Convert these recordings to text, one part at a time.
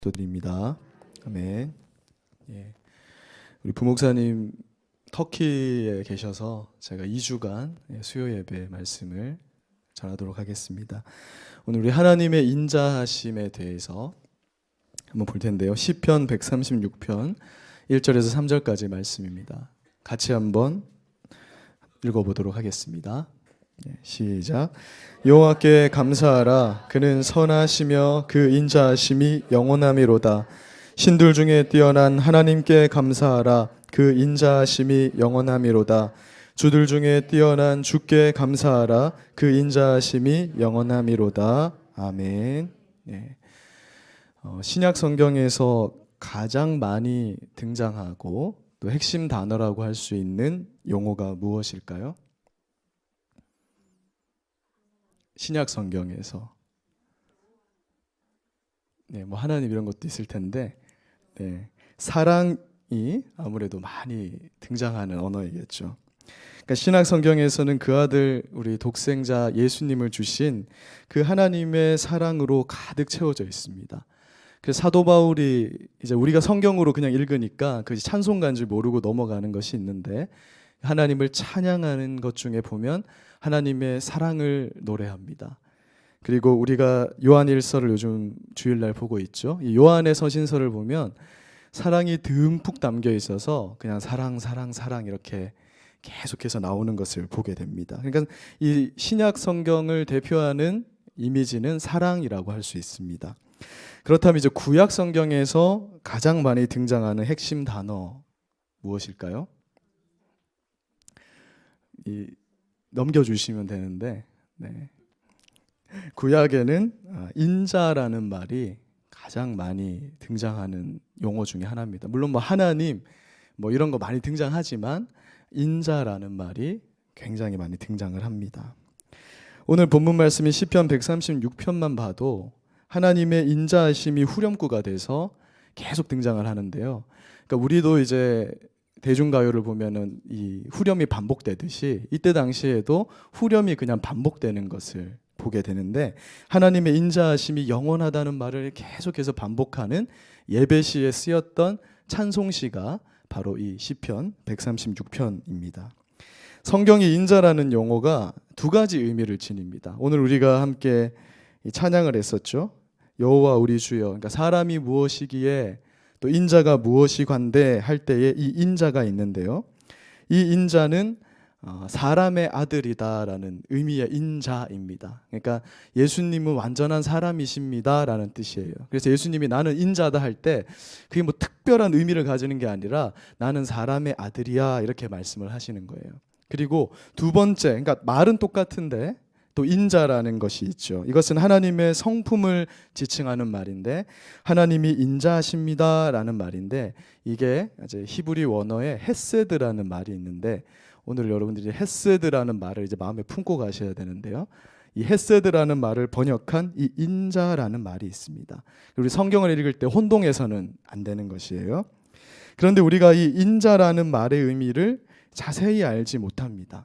기도드립니다. 아멘. 예. 우리 부목사님 터키에 계셔서 제가 2주간 수요 예배 말씀을 전하도록 하겠습니다. 오늘 우리 하나님의 인자하심에 대해서 한번 볼 텐데요. 시편 136편 1절에서 3절까지 말씀입니다. 같이 한번 읽어보도록 하겠습니다. 시작. 여호와께 감사하라. 그는 선하시며 그 인자하심이 영원하미로다. 신들 중에 뛰어난 하나님께 감사하라. 그 인자하심이 영원하미로다. 주들 중에 뛰어난 주께 감사하라. 그 인자하심이 영원하미로다. 아멘. 네. 신약 성경에서 가장 많이 등장하고 또 핵심 단어라고 할 수 있는 용어가 무엇일까요? 신약 성경에서 뭐 하나님 이런 것도 있을 텐데 사랑이 아무래도 많이 등장하는 언어이겠죠. 그러니까 신약 성경에서는 그 아들 우리 독생자 예수님을 주신 그 하나님의 사랑으로 가득 채워져 있습니다. 그래서 사도 바울이 이제 우리가 성경으로 그냥 읽으니까 그 찬송가인 줄 모르고 넘어가는 것이 있는데 하나님을 찬양하는 것 중에 보면 하나님의 사랑을 노래합니다. 그리고 우리가 요한일서를 요즘 주일날 보고 있죠. 이 요한의 서신서를 보면 사랑이 듬뿍 담겨 있어서 그냥 사랑 사랑 사랑 이렇게 계속해서 나오는 것을 보게 됩니다. 그러니까 이 신약 성경을 대표하는 이미지는 사랑이라고 할 수 있습니다. 그렇다면 이제 구약 성경에서 가장 많이 등장하는 핵심 단어 무엇일까요? 넘겨주시면 되는데 구약에는 인자라는 말이 가장 많이 등장하는 용어 중에 하나입니다. 물론 하나님 이런 거 많이 등장하지만 인자라는 말이 굉장히 많이 등장을 합니다. 오늘 본문 말씀인 시편 136편만 봐도 하나님의 인자하심이 후렴구가 돼서 계속 등장을 하는데요. 그러니까 우리도 이제 대중가요를 보면은 이 후렴이 반복되듯이 이때 당시에도 후렴이 그냥 반복되는 것을 보게 되는데 하나님의 인자하심이 영원하다는 말을 계속해서 반복하는 예배시에 쓰였던 찬송시가 바로 이 시편 136편입니다. 성경이 인자라는 용어가 두 가지 의미를 지닙니다. 오늘 우리가 함께 찬양을 했었죠. 여호와 우리 주여. 그러니까 사람이 무엇이기에 또 인자가 무엇이 관대 할 때에 이 인자가 있는데요. 이 인자는 사람의 아들이다라는 의미의 인자입니다. 그러니까 예수님은 완전한 사람이십니다라는 뜻이에요. 그래서 예수님이 나는 인자다 할 때 그게 특별한 의미를 가지는 게 아니라 나는 사람의 아들이야 이렇게 말씀을 하시는 거예요. 그리고 두 번째, 그러니까 말은 똑같은데 또 인자라는 것이 있죠. 이것은 하나님의 성품을 지칭하는 말인데 하나님이 인자하십니다라는 말인데 이게 이제 히브리 원어에 헤세드라는 말이 있는데 오늘 여러분들이 헤세드라는 말을 이제 마음에 품고 가셔야 되는데요. 이 헤세드라는 말을 번역한 이 인자라는 말이 있습니다. 우리 성경을 읽을 때 혼동해서는 안 되는 것이에요. 그런데 우리가 이 인자라는 말의 의미를 자세히 알지 못합니다.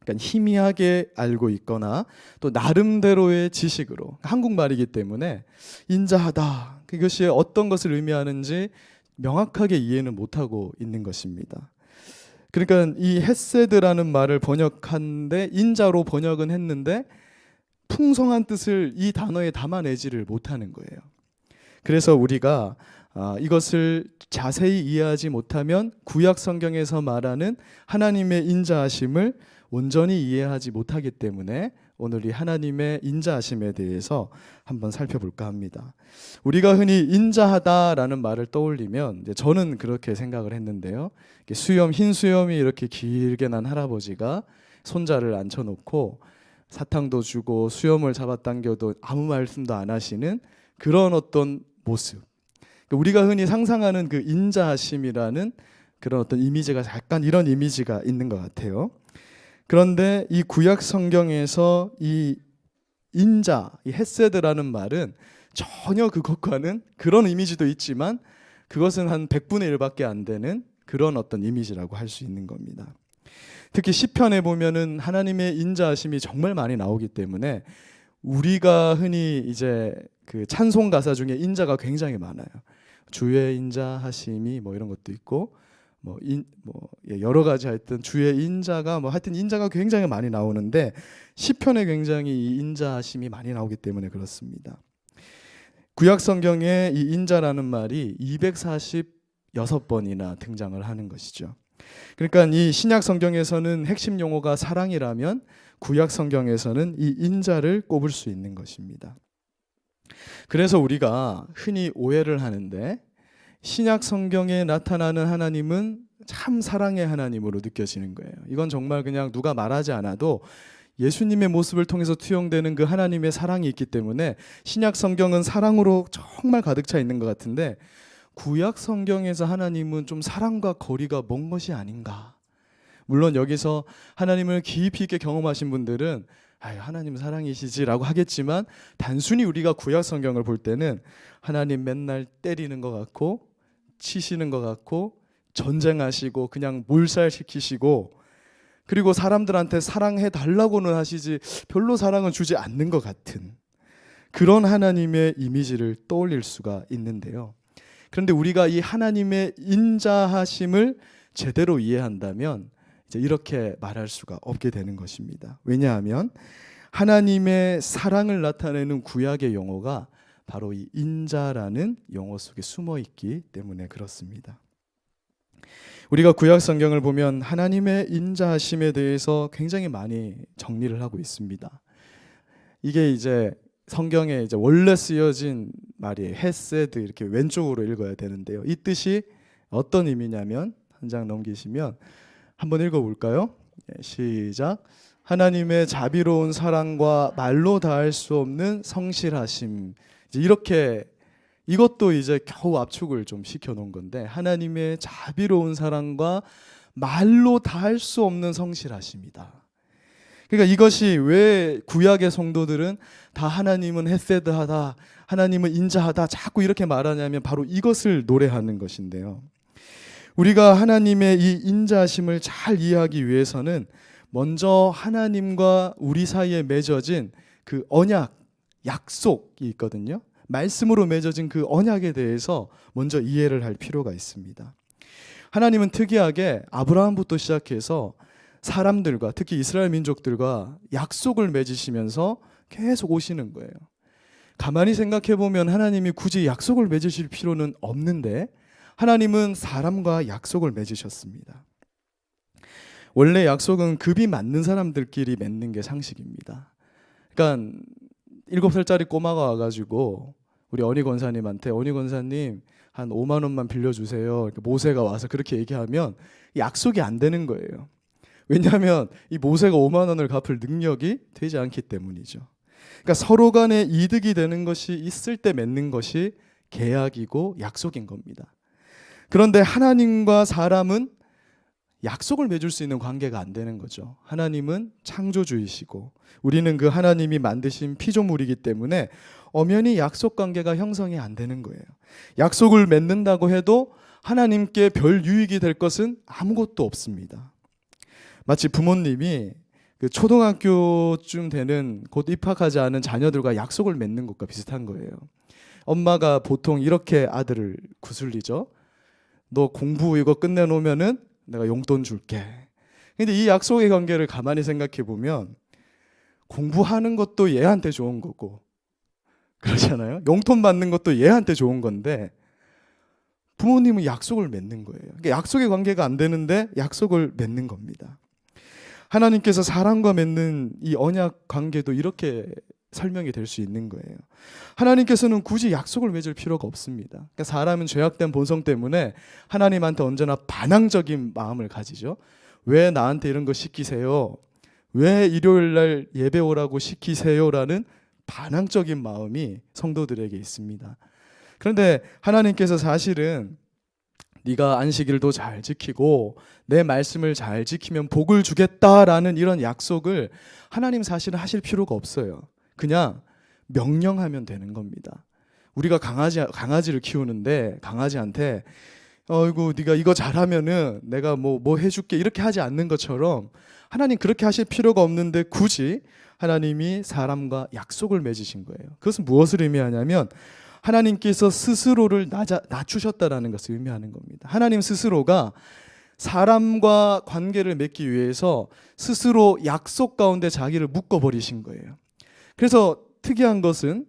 그러니까 희미하게 알고 있거나 또 나름대로의 지식으로 한국말이기 때문에 인자하다 그것이 어떤 것을 의미하는지 명확하게 이해는 못하고 있는 것입니다. 그러니까 이 헤세드라는 말을 번역하는데 인자로 번역은 했는데 풍성한 뜻을 이 단어에 담아내지를 못하는 거예요. 그래서 우리가 이것을 자세히 이해하지 못하면 구약 성경에서 말하는 하나님의 인자하심을 온전히 이해하지 못하기 때문에 오늘 이 하나님의 인자하심에 대해서 한번 살펴볼까 합니다. 우리가 흔히 인자하다라는 말을 떠올리면 저는 그렇게 생각을 했는데요. 수염, 흰 수염이 이렇게 길게 난 할아버지가 손자를 앉혀놓고 사탕도 주고 수염을 잡아당겨도 아무 말씀도 안 하시는 그런 어떤 모습. 우리가 흔히 상상하는 그 인자하심이라는 그런 어떤 이미지가 약간 이런 이미지가 있는 것 같아요. 그런데 이 구약 성경에서 이 인자, 이 헤세드라는 말은 전혀 그것과는 그런 이미지도 있지만 그것은 한 100분의 1밖에 안 되는 그런 어떤 이미지라고 할 수 있는 겁니다. 특히 시편에 보면은 하나님의 인자하심이 정말 많이 나오기 때문에 우리가 흔히 이제 그 찬송 가사 중에 인자가 굉장히 많아요. 주의 인자하심이 뭐 이런 것도 있고 여러 가지 하여튼 주의 인자가 하여튼 인자가 굉장히 많이 나오는데 시편에 굉장히 이 인자하심이 많이 나오기 때문에 그렇습니다. 구약 성경에 이 인자라는 말이 246번이나 등장을 하는 것이죠. 그러니까 이 신약 성경에서는 핵심 용어가 사랑이라면 구약 성경에서는 이 인자를 꼽을 수 있는 것입니다. 그래서 우리가 흔히 오해를 하는데 신약 성경에 나타나는 하나님은 참 사랑의 하나님으로 느껴지는 거예요. 이건 정말 그냥 누가 말하지 않아도 예수님의 모습을 통해서 투영되는 그 하나님의 사랑이 있기 때문에 신약 성경은 사랑으로 정말 가득 차 있는 것 같은데 구약 성경에서 하나님은 좀 사랑과 거리가 먼 것이 아닌가. 물론 여기서 하나님을 깊이 있게 경험하신 분들은 하나님 사랑이시지라고 하겠지만 단순히 우리가 구약 성경을 볼 때는 하나님 맨날 때리는 것 같고 치시는 것 같고 전쟁하시고 그냥 몰살시키시고 그리고 사람들한테 사랑해 달라고는 하시지 별로 사랑은 주지 않는 것 같은 그런 하나님의 이미지를 떠올릴 수가 있는데요. 그런데 우리가 이 하나님의 인자하심을 제대로 이해한다면 이제 이렇게 말할 수가 없게 되는 것입니다. 왜냐하면 하나님의 사랑을 나타내는 구약의 용어가 바로 이 인자라는 용어 속에 숨어 있기 때문에 그렇습니다. 우리가 구약 성경을 보면 하나님의 인자하심에 대해서 굉장히 많이 정리를 하고 있습니다. 이게 이제 성경에 이제 원래 쓰여진 말이에요. 헤세드 이렇게 왼쪽으로 읽어야 되는데요. 이 뜻이 어떤 의미냐면 한 장 넘기시면 한번 읽어볼까요? 시작. 하나님의 자비로운 사랑과 말로 다할 수 없는 성실하심. 이렇게 이것도 이제 겨우 압축을 좀 시켜놓은 건데 하나님의 자비로운 사랑과 말로 다할 수 없는 성실하심이다. 그러니까 이것이 왜 구약의 성도들은 다 하나님은 헤세드하다, 하나님은 인자하다 자꾸 이렇게 말하냐면 바로 이것을 노래하는 것인데요. 우리가 하나님의 이 인자하심을 잘 이해하기 위해서는 먼저 하나님과 우리 사이에 맺어진 그 언약, 약속이 있거든요. 말씀으로 맺어진 그 언약에 대해서 먼저 이해를 할 필요가 있습니다. 하나님은 특이하게 아브라함부터 시작해서 사람들과 특히 이스라엘 민족들과 약속을 맺으시면서 계속 오시는 거예요. 가만히 생각해 보면 하나님이 굳이 약속을 맺으실 필요는 없는데 하나님은 사람과 약속을 맺으셨습니다. 원래 약속은 급이 맞는 사람들끼리 맺는 게 상식입니다. 그러니까 7살짜리 꼬마가 와가지고 우리 언니 권사님한테 언니 권사님 한 5만 원만 빌려주세요. 모세가 와서 그렇게 얘기하면 약속이 안 되는 거예요. 왜냐하면 이 모세가 5만 원을 갚을 능력이 되지 않기 때문이죠. 그러니까 서로 간에 이득이 되는 것이 있을 때 맺는 것이 계약이고 약속인 겁니다. 그런데 하나님과 사람은 약속을 맺을 수 있는 관계가 안 되는 거죠. 하나님은 창조주이시고 우리는 그 하나님이 만드신 피조물이기 때문에 엄연히 약속 관계가 형성이 안 되는 거예요. 약속을 맺는다고 해도 하나님께 별 유익이 될 것은 아무것도 없습니다. 마치 부모님이 그 초등학교쯤 되는 곧 입학하지 않은 자녀들과 약속을 맺는 것과 비슷한 거예요. 엄마가 보통 이렇게 아들을 구슬리죠. 너 공부 이거 끝내놓으면은 내가 용돈 줄게. 근데 이 약속의 관계를 가만히 생각해 보면 공부하는 것도 얘한테 좋은 거고 그렇잖아요. 용돈 받는 것도 얘한테 좋은 건데 부모님은 약속을 맺는 거예요. 그러니까 약속의 관계가 안 되는데 약속을 맺는 겁니다. 하나님께서 사람과 맺는 이 언약 관계도 이렇게 설명이 될 수 있는 거예요. 하나님께서는 굳이 약속을 맺을 필요가 없습니다. 그러니까 사람은 죄악된 본성 때문에 하나님한테 언제나 반항적인 마음을 가지죠. 왜 나한테 이런 거 시키세요? 왜 일요일 날 예배 오라고 시키세요라는 반항적인 마음이 성도들에게 있습니다. 그런데 하나님께서 사실은 네가 안식일도 잘 지키고 내 말씀을 잘 지키면 복을 주겠다라는 이런 약속을 하나님 사실은 하실 필요가 없어요. 그냥 명령하면 되는 겁니다. 우리가 강아지를 키우는데 강아지한테 어이구 네가 이거 잘하면은 내가 뭐 해줄게 이렇게 하지 않는 것처럼 하나님 그렇게 하실 필요가 없는데 굳이 하나님이 사람과 약속을 맺으신 거예요. 그것은 무엇을 의미하냐면 하나님께서 스스로를 낮추셨다라는 것을 의미하는 겁니다. 하나님 스스로가 사람과 관계를 맺기 위해서 스스로 약속 가운데 자기를 묶어버리신 거예요. 그래서 특이한 것은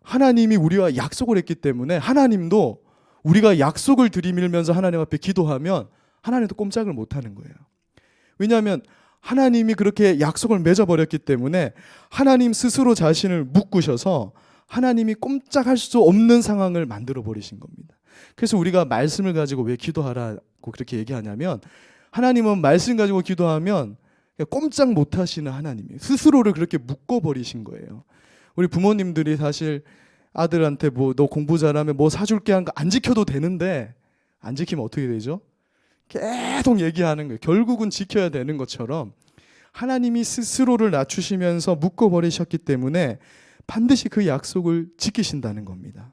하나님이 우리와 약속을 했기 때문에 하나님도 우리가 약속을 들이밀면서 하나님 앞에 기도하면 하나님도 꼼짝을 못하는 거예요. 왜냐하면 하나님이 그렇게 약속을 맺어버렸기 때문에 하나님 스스로 자신을 묶으셔서 하나님이 꼼짝할 수 없는 상황을 만들어 버리신 겁니다. 그래서 우리가 말씀을 가지고 왜 기도하라고 그렇게 얘기하냐면 하나님은 말씀 가지고 기도하면 꼼짝 못하시는 하나님이에요. 스스로를 그렇게 묶어버리신 거예요. 우리 부모님들이 사실 아들한테 너 공부 잘하면 뭐 사줄게 한 거 안 지켜도 되는데 안 지키면 어떻게 되죠? 계속 얘기하는 거예요. 결국은 지켜야 되는 것처럼 하나님이 스스로를 낮추시면서 묶어버리셨기 때문에 반드시 그 약속을 지키신다는 겁니다.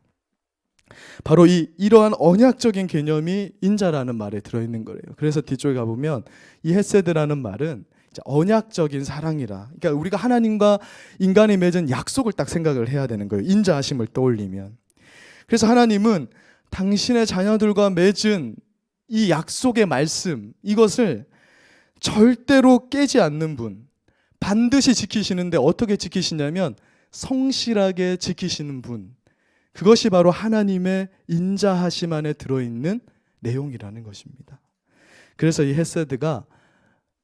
바로 이러한 언약적인 개념이 인자라는 말에 들어있는 거예요. 그래서 뒤쪽에 가보면 이 헤세드라는 말은 언약적인 사랑이라. 그러니까 우리가 하나님과 인간이 맺은 약속을 딱 생각을 해야 되는 거예요. 인자하심을 떠올리면. 그래서 하나님은 당신의 자녀들과 맺은 이 약속의 말씀, 이것을 절대로 깨지 않는 분, 반드시 지키시는데 어떻게 지키시냐면 성실하게 지키시는 분, 그것이 바로 하나님의 인자하심 안에 들어있는 내용이라는 것입니다. 그래서 이 헤세드가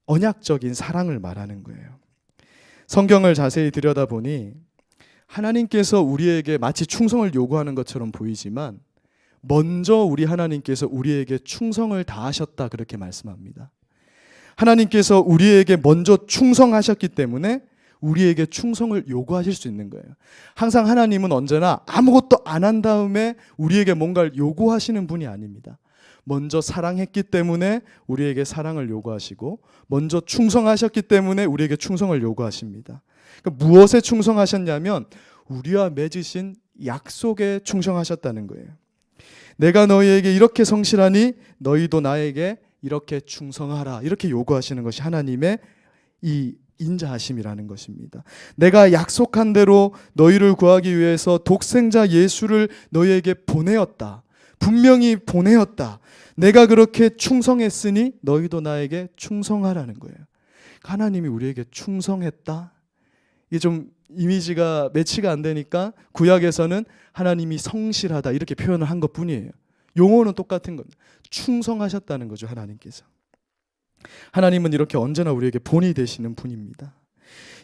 언약적인 사랑을 말하는 거예요. 성경을 자세히 들여다보니 하나님께서 우리에게 마치 충성을 요구하는 것처럼 보이지만 먼저 우리 하나님께서 우리에게 충성을 다하셨다 그렇게 말씀합니다. 하나님께서 우리에게 먼저 충성하셨기 때문에 우리에게 충성을 요구하실 수 있는 거예요. 항상 하나님은 언제나 아무것도 안 한 다음에 우리에게 뭔가를 요구하시는 분이 아닙니다. 먼저 사랑했기 때문에 우리에게 사랑을 요구하시고 먼저 충성하셨기 때문에 우리에게 충성을 요구하십니다. 그러니까 무엇에 충성하셨냐면 우리와 맺으신 약속에 충성하셨다는 거예요. 내가 너희에게 이렇게 성실하니 너희도 나에게 이렇게 충성하라, 이렇게 요구하시는 것이 하나님의 이 인자하심이라는 것입니다. 내가 약속한 대로 너희를 구하기 위해서 독생자 예수를 너희에게 보내었다. 분명히 보내었다. 내가 그렇게 충성했으니 너희도 나에게 충성하라는 거예요. 하나님이 우리에게 충성했다. 이게 좀 이미지가 매치가 안 되니까 구약에서는 하나님이 성실하다 이렇게 표현을 한 것뿐이에요. 용어는 똑같은 겁니다. 충성하셨다는 거죠, 하나님께서. 하나님은 이렇게 언제나 우리에게 본이 되시는 분입니다.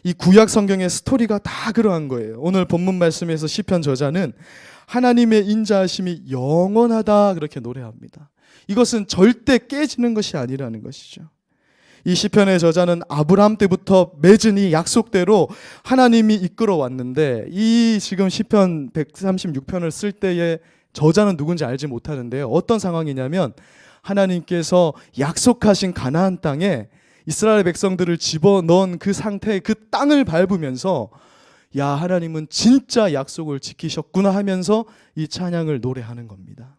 이 구약 성경의 스토리가 다 그러한 거예요. 오늘 본문 말씀에서 시편 저자는 하나님의 인자하심이 영원하다 그렇게 노래합니다. 이것은 절대 깨지는 것이 아니라는 것이죠. 이 시편의 저자는 아브라함 때부터 맺은 이 약속대로 하나님이 이끌어 왔는데 이 지금 시편 136편을 쓸 때의 저자는 누군지 알지 못하는데요. 어떤 상황이냐면 하나님께서 약속하신 가나안 땅에 이스라엘 백성들을 집어넣은 그 상태의 그 땅을 밟으면서 야, 하나님은 진짜 약속을 지키셨구나 하면서 이 찬양을 노래하는 겁니다.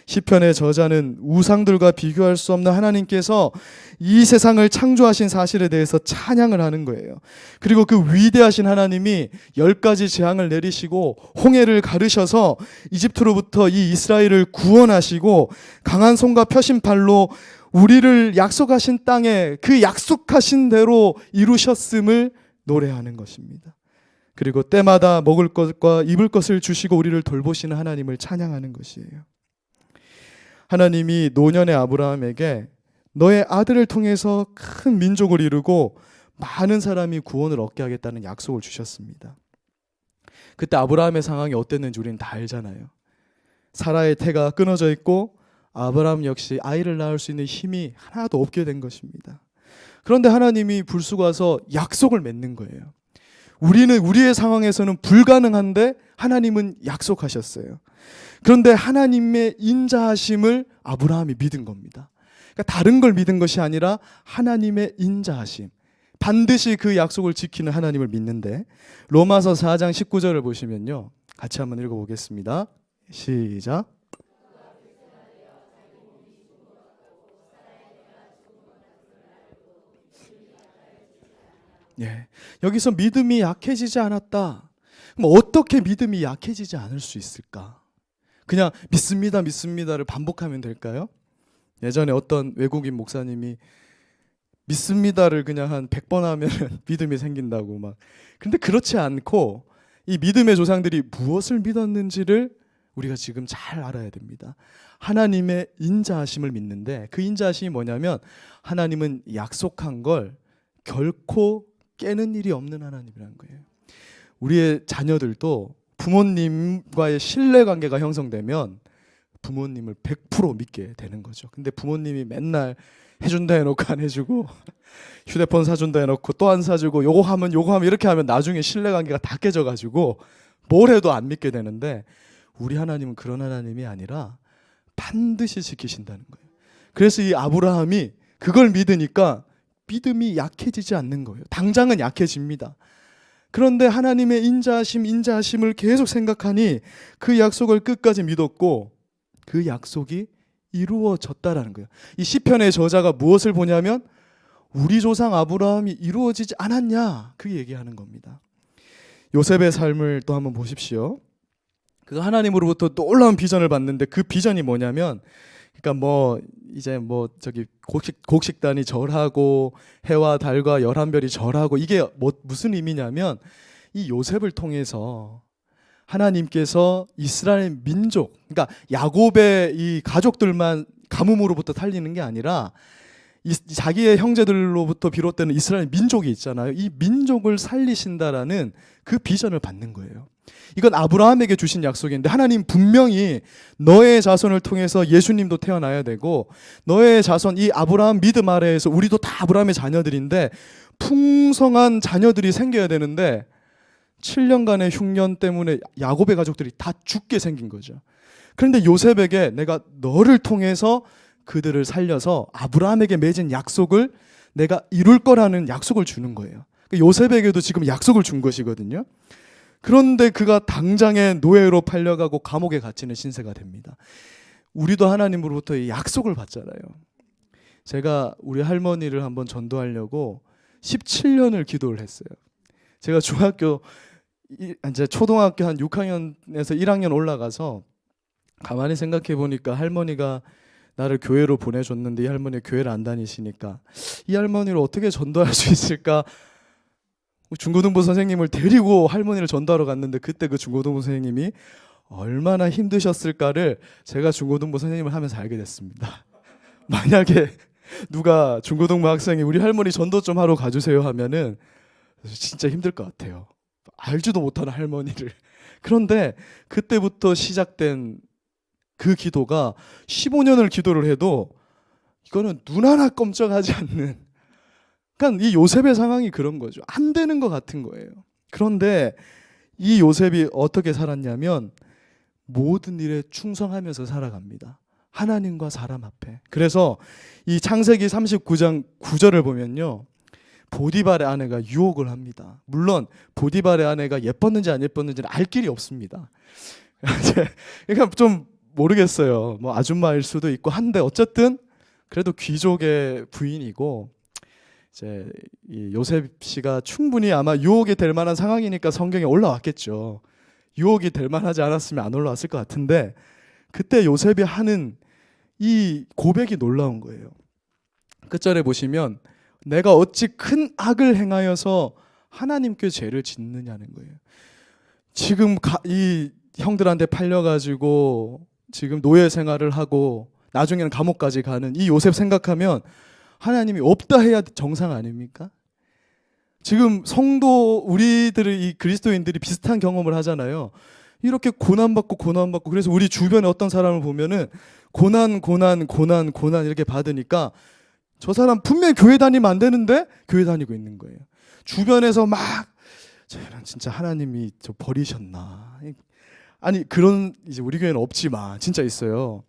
시편의 저자는 우상들과 비교할 수 없는 하나님께서 이 세상을 창조하신 사실에 대해서 찬양을 하는 거예요. 그리고 그 위대하신 하나님이 10가지 재앙을 내리시고 홍해를 가르셔서 이집트로부터 이 이스라엘을 구원하시고 강한 손과 펴신 팔로 우리를 약속하신 땅에 그 약속하신 대로 이루셨음을 노래하는 것입니다. 그리고 때마다 먹을 것과 입을 것을 주시고 우리를 돌보시는 하나님을 찬양하는 것이에요. 하나님이 노년의 아브라함에게 너의 아들을 통해서 큰 민족을 이루고 많은 사람이 구원을 얻게 하겠다는 약속을 주셨습니다. 그때 아브라함의 상황이 어땠는지 우리는 다 알잖아요. 사라의 태가 끊어져 있고 아브라함 역시 아이를 낳을 수 있는 힘이 하나도 없게 된 것입니다. 그런데 하나님이 불쑥 와서 약속을 맺는 거예요. 우리의 상황에서는 불가능한데 하나님은 약속하셨어요. 그런데 하나님의 인자하심을 아브라함이 믿은 겁니다. 그러니까 다른 걸 믿은 것이 아니라 하나님의 인자하심, 반드시 그 약속을 지키는 하나님을 믿는데 로마서 4장 19절을 보시면요, 같이 한번 읽어보겠습니다. 시작. 여기서 믿음이 약해지지 않았다. 그럼 어떻게 믿음이 약해지지 않을 수 있을까? 그냥 믿습니다, 믿습니다를 반복하면 될까요? 예전에 어떤 외국인 목사님이 믿습니다를 그냥 한 100번 하면 믿음이 생긴다고 막. 근데 그렇지 않고 이 믿음의 조상들이 무엇을 믿었는지를 우리가 지금 잘 알아야 됩니다. 하나님의 인자하심을 믿는데 그 인자하심이 뭐냐면 하나님은 약속한 걸 결코 깨는 일이 없는 하나님이라는 거예요. 우리의 자녀들도 부모님과의 신뢰관계가 형성되면 부모님을 100% 믿게 되는 거죠. 근데 부모님이 맨날 해준다 해놓고 안 해주고 휴대폰 사준다 해놓고 또 안 사주고 요거 하면 이렇게 하면 나중에 신뢰관계가 다 깨져가지고 뭘 해도 안 믿게 되는데 우리 하나님은 그런 하나님이 아니라 반드시 지키신다는 거예요. 그래서 이 아브라함이 그걸 믿으니까 믿음이 약해지지 않는 거예요. 당장은 약해집니다. 그런데 하나님의 인자하심을 계속 생각하니 그 약속을 끝까지 믿었고 그 약속이 이루어졌다라는 거예요. 이 시편의 저자가 무엇을 보냐면 우리 조상 아브라함이 이루어지지 않았냐 그 얘기하는 겁니다. 요셉의 삶을 또 한번 보십시오. 그 하나님으로부터 놀라운 비전을 받는데 그 비전이 뭐냐면 그러니까 저기 곡식단이 절하고 해와 달과 11별이 절하고 이게 무슨 의미냐면 이 요셉을 통해서 하나님께서 이스라엘 민족, 그러니까 야곱의 이 가족들만 가뭄으로부터 살리는 게 아니라 자기의 형제들로부터 비롯되는 이스라엘 민족이 있잖아요. 이 민족을 살리신다라는 그 비전을 받는 거예요. 이건 아브라함에게 주신 약속인데 하나님 분명히 너의 자손을 통해서 예수님도 태어나야 되고 너의 자손 이 아브라함 믿음 아래에서 우리도 다 아브라함의 자녀들인데 풍성한 자녀들이 생겨야 되는데 7년간의 흉년 때문에 야곱의 가족들이 다 죽게 생긴 거죠. 그런데 요셉에게 내가 너를 통해서 그들을 살려서 아브라함에게 맺은 약속을 내가 이룰 거라는 약속을 주는 거예요. 요셉에게도 지금 약속을 준 것이거든요. 그런데 그가 당장에 노예로 팔려가고 감옥에 갇히는 신세가 됩니다. 우리도 하나님으로부터 이 약속을 받잖아요. 제가 우리 할머니를 한번 전도하려고 17년을 기도를 했어요. 제가 이제 초등학교 한 6학년에서 1학년 올라가서 가만히 생각해 보니까 할머니가 나를 교회로 보내줬는데 이 할머니 교회를 안 다니시니까 이 할머니를 어떻게 전도할 수 있을까? 중고등부 선생님을 데리고 할머니를 전도하러 갔는데 그때 그 중고등부 선생님이 얼마나 힘드셨을까를 제가 중고등부 선생님을 하면서 알게 됐습니다. 만약에 누가 중고등부 학생이 우리 할머니 전도 좀 하러 가주세요 하면은 진짜 힘들 것 같아요. 알지도 못하는 할머니를. 그런데 그때부터 시작된 그 기도가 15년을 기도를 해도 이거는 눈 하나 껌쩍하지 않는, 그러니까 이 요셉의 상황이 그런 거죠. 안 되는 것 같은 거예요. 그런데 이 요셉이 어떻게 살았냐면 모든 일에 충성하면서 살아갑니다. 하나님과 사람 앞에. 그래서 이 창세기 39장 9절을 보면요, 보디발의 아내가 유혹을 합니다. 물론 보디발의 아내가 예뻤는지 안 예뻤는지는 알 길이 없습니다. 그러니까 좀 모르겠어요. 뭐 아줌마일 수도 있고 한데 어쨌든 그래도 귀족의 부인이고 이제 이 요셉 씨가 충분히 아마 유혹이 될 만한 상황이니까 성경에 올라왔겠죠. 유혹이 될 만하지 않았으면 안 올라왔을 것 같은데 그때 요셉이 하는 이 고백이 놀라운 거예요. 끝절에 보시면 내가 어찌 큰 악을 행하여서 하나님께 죄를 짓느냐는 거예요. 지금 이 형들한테 팔려가지고 지금 노예 생활을 하고 나중에는 감옥까지 가는 이 요셉 생각하면 하나님이 없다 해야 정상 아닙니까? 지금 성도 우리들이 이 그리스도인들이 비슷한 경험을 하잖아요. 이렇게 고난받고 그래서 우리 주변에 어떤 사람을 보면은 고난 이렇게 받으니까 저 사람 분명히 교회 다니면 안 되는데 교회 다니고 있는 거예요. 주변에서 막 저는 진짜 하나님이 저 버리셨나. 아니 그런 이제 우리 교회는 없지만 진짜 있어요.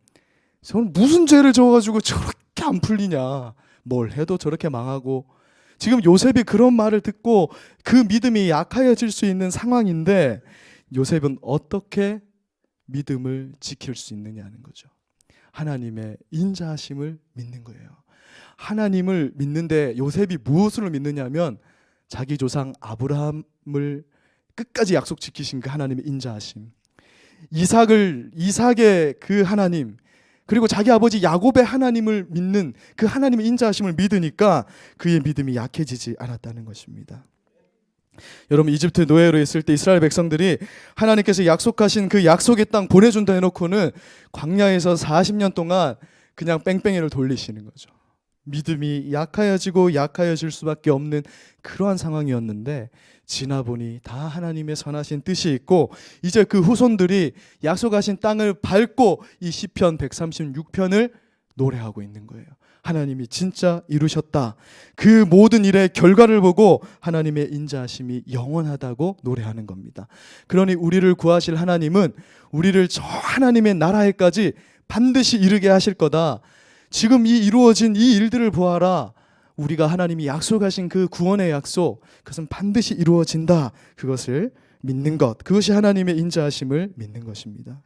저는 무슨 죄를 져가지고 저렇게 안 풀리냐. 뭘 해도 저렇게 망하고. 지금 요셉이 그런 말을 듣고 그 믿음이 약하여질 수 있는 상황인데 요셉은 어떻게 믿음을 지킬 수 있느냐는 거죠. 하나님의 인자하심을 믿는 거예요. 하나님을 믿는데 요셉이 무엇으로 믿느냐면 자기 조상 아브라함을 끝까지 약속 지키신 그 하나님의 인자하심, 이삭의 그 하나님, 그리고 자기 아버지 야곱의 하나님을 믿는 그 하나님의 인자하심을 믿으니까 그의 믿음이 약해지지 않았다는 것입니다. 여러분, 이집트 노예로 있을 때 이스라엘 백성들이 하나님께서 약속하신 그 약속의 땅 보내준다 해놓고는 광야에서 40년 동안 그냥 뺑뺑이를 돌리시는 거죠. 믿음이 약해질 수밖에 없는 그러한 상황이었는데, 지나보니 다 하나님의 선하신 뜻이 있고 이제 그 후손들이 약속하신 땅을 밟고 이 시편 136편을 노래하고 있는 거예요. 하나님이 진짜 이루셨다. 그 모든 일의 결과를 보고 하나님의 인자하심이 영원하다고 노래하는 겁니다. 그러니 우리를 구하실 하나님은 우리를 저 하나님의 나라에까지 반드시 이르게 하실 거다. 지금 이 이루어진 이 일들을 보아라. 우리가 하나님이 약속하신 그 구원의 약속, 그것은 반드시 이루어진다. 그것을 믿는 것, 그것이 하나님의 인자하심을 믿는 것입니다.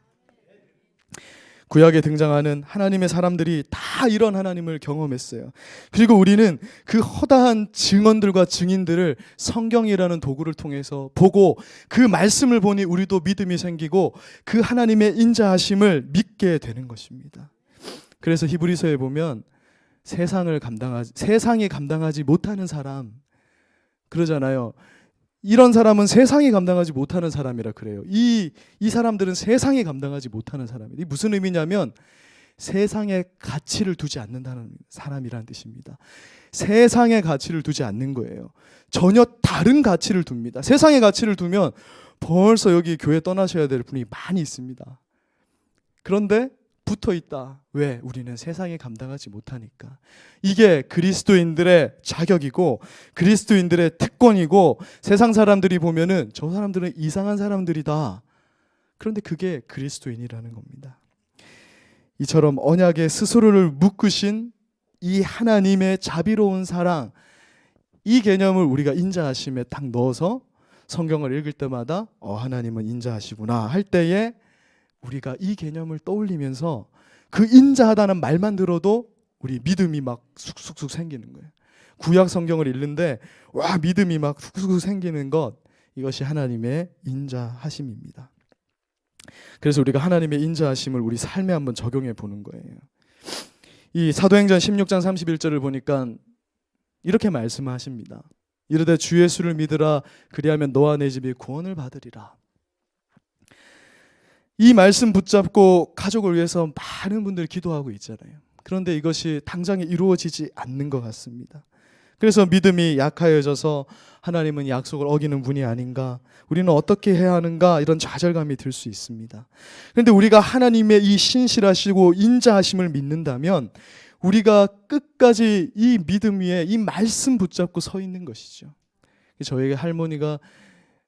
구약에 등장하는 하나님의 사람들이 다 이런 하나님을 경험했어요. 그리고 우리는 그 허다한 증언들과 증인들을 성경이라는 도구를 통해서 보고 그 말씀을 보니 우리도 믿음이 생기고 그 하나님의 인자하심을 믿게 되는 것입니다. 그래서 히브리서에 보면 세상이 감당하지 못하는 사람 그러잖아요. 이런 사람은 세상이 감당하지 못하는 사람이라 그래요. 이 사람들은 세상이 감당하지 못하는 사람이에요. 이게 무슨 의미냐면 세상에 가치를 두지 않는다는 사람이라는 뜻입니다. 세상에 가치를 두지 않는 거예요. 전혀 다른 가치를 둡니다. 세상에 가치를 두면 벌써 여기 교회 떠나셔야 될 분이 많이 있습니다. 그런데 붙어 있다. 왜? 우리는 세상에 감당하지 못하니까. 이게 그리스도인들의 자격이고 그리스도인들의 특권이고, 세상 사람들이 보면은 저 사람들은 이상한 사람들이다. 그런데 그게 그리스도인이라는 겁니다. 이처럼 언약의 스스로를 묶으신 이 하나님의 자비로운 사랑, 이 개념을 우리가 인자하심에 딱 넣어서 성경을 읽을 때마다 하나님은 인자하시구나 할 때에 우리가 이 개념을 떠올리면서 그 인자하다는 말만 들어도 우리 믿음이 막 쑥쑥쑥 생기는 거예요. 구약 성경을 읽는데 와, 믿음이 막 쑥쑥 생기는 것, 이것이 하나님의 인자하심입니다. 그래서 우리가 하나님의 인자하심을 우리 삶에 한번 적용해 보는 거예요. 이 사도행전 16장 31절을 보니까 이렇게 말씀하십니다. 이르되 주 예수를 믿으라. 그리하면 너와 내 집이 구원을 받으리라. 이 말씀 붙잡고 가족을 위해서 많은 분들이 기도하고 있잖아요. 그런데 이것이 당장에 이루어지지 않는 것 같습니다. 그래서 믿음이 약하여져서 하나님은 약속을 어기는 분이 아닌가, 우리는 어떻게 해야 하는가, 이런 좌절감이 들 수 있습니다. 그런데 우리가 하나님의 이 신실하시고 인자하심을 믿는다면 우리가 끝까지 이 믿음 위에 이 말씀 붙잡고 서 있는 것이죠. 저에게 할머니가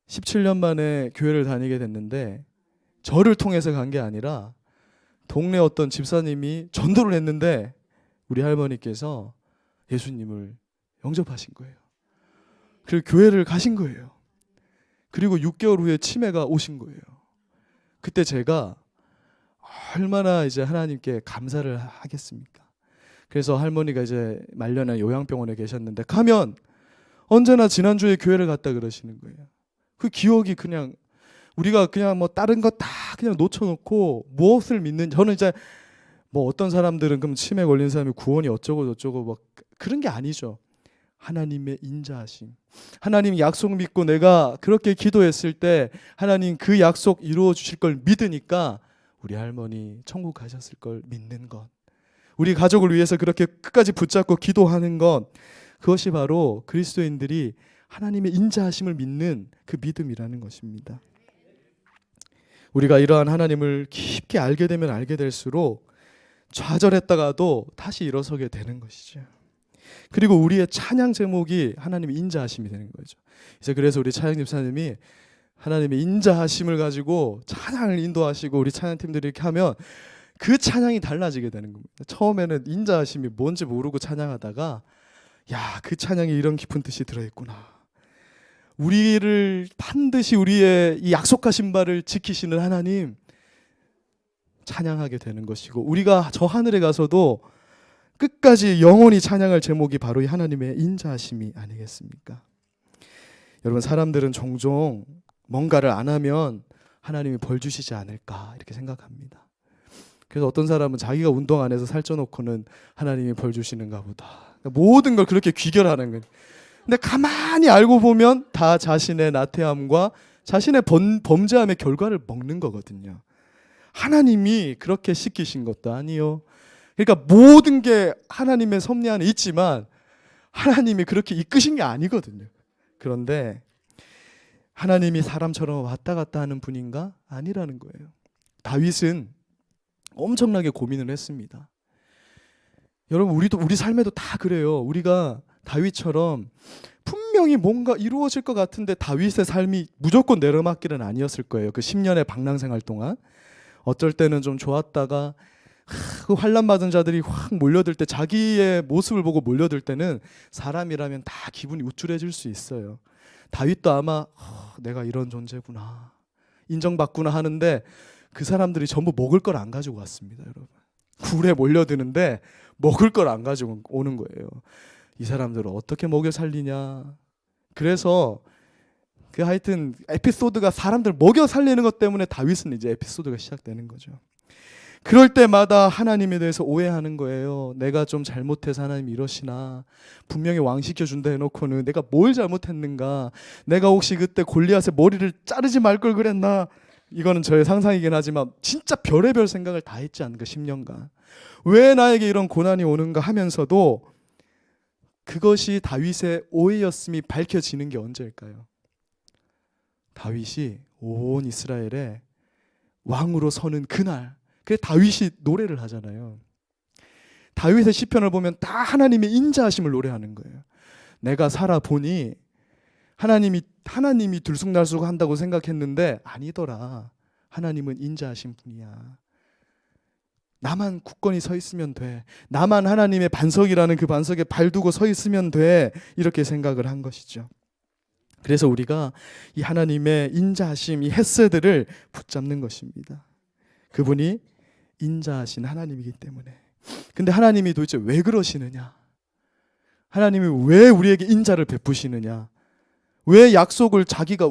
17년 만에 교회를 다니게 됐는데 저를 통해서 간 게 아니라 동네 어떤 집사님이 전도를 했는데 우리 할머니께서 예수님을 영접하신 거예요. 그리고 교회를 가신 거예요. 그리고 6개월 후에 치매가 오신 거예요. 그때 제가 얼마나 이제 하나님께 감사를 하겠습니까? 그래서 할머니가 이제 말년에 요양병원에 계셨는데 가면 언제나 지난주에 교회를 갔다 그러시는 거예요. 그 기억이 그냥, 우리가 그냥 뭐 다른 거 다 그냥 놓쳐놓고 무엇을 믿는, 저는 이제 뭐 어떤 사람들은 그럼 치매 걸린 사람이 구원이 어쩌고 저쩌고 뭐 그런 게 아니죠. 하나님의 인자하심, 하나님 약속 믿고 내가 그렇게 기도했을 때 하나님 그 약속 이루어 주실 걸 믿으니까 우리 할머니 천국 가셨을 걸 믿는 것, 우리 가족을 위해서 그렇게 끝까지 붙잡고 기도하는 것, 그것이 바로 그리스도인들이 하나님의 인자하심을 믿는 그 믿음이라는 것입니다. 우리가 이러한 하나님을 깊게 알게 되면 알게 될수록 좌절했다가도 다시 일어서게 되는 것이죠. 그리고 우리의 찬양 제목이 하나님의 인자하심이 되는 거죠. 이제 그래서 우리 찬양 집사님이 하나님의 인자하심을 가지고 찬양을 인도하시고 우리 찬양팀들이 이렇게 하면 그 찬양이 달라지게 되는 겁니다. 처음에는 인자하심이 뭔지 모르고 찬양하다가 야, 그 찬양에 이런 깊은 뜻이 들어있구나. 우리를 반드시 우리의 이 약속하신 바를 지키시는 하나님 찬양하게 되는 것이고, 우리가 저 하늘에 가서도 끝까지 영원히 찬양할 제목이 바로 이 하나님의 인자하심이 아니겠습니까? 여러분, 사람들은 종종 뭔가를 안 하면 하나님이 벌 주시지 않을까 이렇게 생각합니다. 그래서 어떤 사람은 자기가 운동 안 해서 살쪄놓고는 하나님이 벌 주시는가 보다. 그러니까 모든 걸 그렇게 귀결하는 거예요. 근데 가만히 알고 보면 다 자신의 나태함과 자신의 범죄함의 결과를 먹는 거거든요. 하나님이 그렇게 시키신 것도 아니요. 그러니까 모든 게 하나님의 섭리 안에 있지만 하나님이 그렇게 이끄신 게 아니거든요. 그런데 하나님이 사람처럼 왔다 갔다 하는 분인가? 아니라는 거예요. 다윗은 엄청나게 고민을 했습니다. 여러분, 우리 삶에도 다 그래요. 우리가 다윗처럼 분명히 뭔가 이루어질 것 같은데 다윗의 삶이 무조건 내려맞길은 아니었을 거예요. 그 10년의 방랑생활 동안 어쩔 때는 좀 좋았다가 그 환난 받은 자들이 확 몰려들 때, 자기의 모습을 보고 몰려들 때는 사람이라면 다 기분이 우쭐해질 수 있어요. 다윗도 아마 내가 이런 존재구나, 인정받구나 하는데 그 사람들이 전부 먹을 걸 안 가지고 왔습니다. 여러분, 굴에 몰려드는데 먹을 걸 안 가지고 오는 거예요. 이 사람들을 어떻게 먹여 살리냐. 그래서 하여튼 에피소드가 사람들 먹여 살리는 것 때문에 다윗은 이제 에피소드가 시작되는 거죠. 그럴 때마다 하나님에 대해서 오해하는 거예요. 내가 좀 잘못해서 하나님 이러시나, 분명히 왕시켜 준다 해놓고는 내가 뭘 잘못했는가, 내가 혹시 그때 골리앗의 머리를 자르지 말 걸 그랬나. 이거는 저의 상상이긴 하지만 진짜 별의별 생각을 다 했지 않은가. 10년간 왜 나에게 이런 고난이 오는가 하면서도 그것이 다윗의 오해였음이 밝혀지는 게 언제일까요? 다윗이 온 이스라엘의 왕으로 서는 그날. 그래서 다윗이 노래를 하잖아요. 다윗의 시편을 보면 다 하나님의 인자하심을 노래하는 거예요. 내가 살아보니 하나님이 들쑥날쑥 한다고 생각했는데 아니더라. 하나님은 인자하신 분이야. 나만 굳건히 서 있으면 돼. 나만 하나님의 반석이라는 그 반석에 발 두고 서 있으면 돼. 이렇게 생각을 한 것이죠. 그래서 우리가 이 하나님의 인자하심, 이 헤세드를 붙잡는 것입니다. 그분이 인자하신 하나님이기 때문에. 근데 하나님이 도대체 왜 그러시느냐? 하나님이 왜 우리에게 인자를 베푸시느냐? 왜 약속을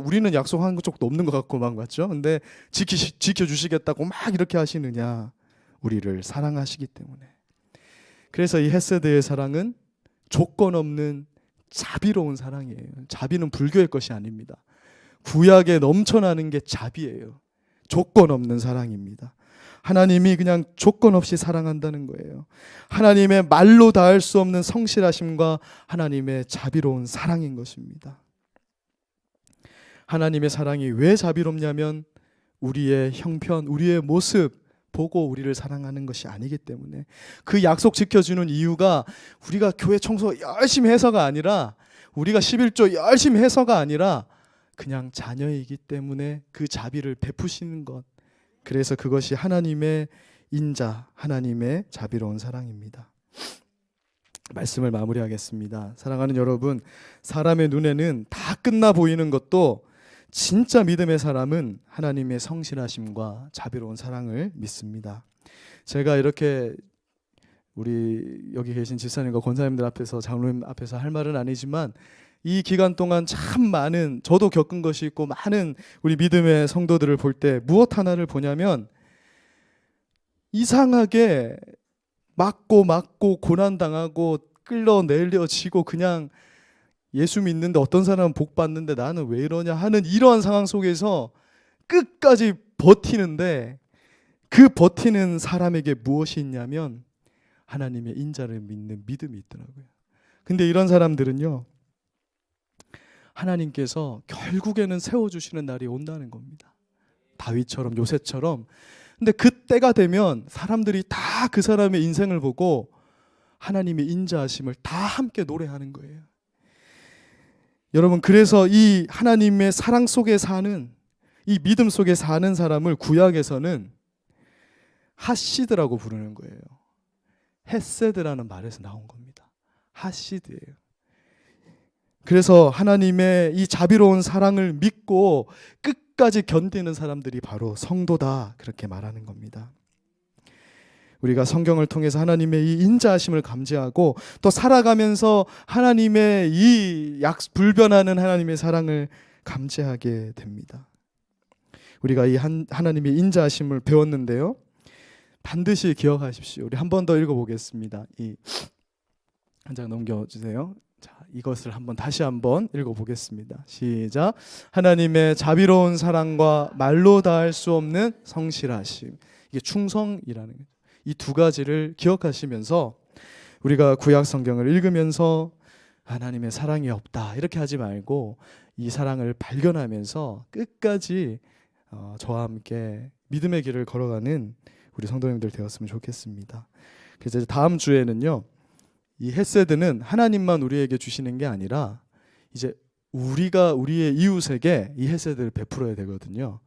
우리는 약속한 적도 없는 것 같고만 같죠? 근데 지켜주시겠다고 막 이렇게 하시느냐? 우리를 사랑하시기 때문에. 그래서 이 헤세드의 사랑은 조건 없는 자비로운 사랑이에요. 자비는 불교의 것이 아닙니다. 구약에 넘쳐나는 게 자비예요. 조건 없는 사랑입니다. 하나님이 그냥 조건 없이 사랑한다는 거예요. 하나님의 말로 닿을 수 없는 성실하심과 하나님의 자비로운 사랑인 것입니다. 하나님의 사랑이 왜 자비롭냐면 우리의 형편, 우리의 모습 보고 우리를 사랑하는 것이 아니기 때문에. 그 약속 지켜주는 이유가 우리가 교회 청소 열심히 해서가 아니라, 우리가 11조 열심히 해서가 아니라 그냥 자녀이기 때문에 그 자비를 베푸시는 것. 그래서 그것이 하나님의 인자, 하나님의 자비로운 사랑입니다. 말씀을 마무리하겠습니다. 사랑하는 여러분, 사람의 눈에는 다 끝나 보이는 것도 진짜 믿음의 사람은 하나님의 성실하심과 자비로운 사랑을 믿습니다. 제가 이렇게 우리 여기 계신 집사님과 권사님들 앞에서, 장로님 앞에서 할 말은 아니지만 이 기간 동안 참 많은, 저도 겪은 것이 있고 많은 우리 믿음의 성도들을 볼 때 무엇 하나를 보냐면, 이상하게 맞고 고난당하고 끌어내려지고 그냥 예수 믿는데 어떤 사람은 복 받는데 나는 왜 이러냐 하는 이러한 상황 속에서 끝까지 버티는데, 그 버티는 사람에게 무엇이 있냐면 하나님의 인자를 믿는 믿음이 있더라고요. 근데 이런 사람들은요, 하나님께서 결국에는 세워주시는 날이 온다는 겁니다. 다윗처럼, 요셉처럼. 근데 그때가 되면 사람들이 다 그 사람의 인생을 보고 하나님의 인자하심을 다 함께 노래하는 거예요. 여러분, 그래서 이 하나님의 사랑 속에 사는, 이 믿음 속에 사는 사람을 구약에서는 하시드라고 부르는 거예요. 헤세드라는 말에서 나온 겁니다. 하시드예요. 그래서 하나님의 이 자비로운 사랑을 믿고 끝까지 견디는 사람들이 바로 성도다, 그렇게 말하는 겁니다. 우리가 성경을 통해서 하나님의 이 인자하심을 감지하고 또 살아가면서 하나님의 이 불변하는 하나님의 사랑을 감지하게 됩니다. 우리가 이 하나님의 인자하심을 배웠는데요. 반드시 기억하십시오. 우리 한 번 더 읽어보겠습니다. 이 한 장 넘겨주세요. 자, 이것을 다시 한번 읽어보겠습니다. 시작. 하나님의 자비로운 사랑과 말로 다할 수 없는 성실하심. 이게 충성이라는 거죠. 이 두 가지를 기억하시면서 우리가 구약 성경을 읽으면서 하나님의 사랑이 없다 이렇게 하지 말고 이 사랑을 발견하면서 끝까지 저와 함께 믿음의 길을 걸어가는 우리 성도님들 되었으면 좋겠습니다. 그래서 이제 다음 주에는요, 이 헤세드는 하나님만 우리에게 주시는 게 아니라 이제 우리가 우리의 이웃에게 이 헤세드를 베풀어야 되거든요.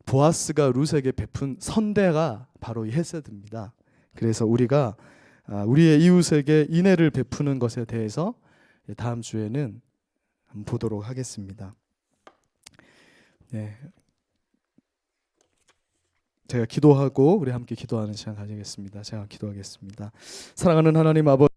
보아스가 룻에게 베푼 선대가 바로 이 헤세드입니다. 그래서 우리가 우리의 이웃에게 인애를 베푸는 것에 대해서 다음 주에는 한번 보도록 하겠습니다. 네. 제가 기도하고 우리 함께 기도하는 시간 가지겠습니다. 제가 기도하겠습니다. 사랑하는 하나님 아버지,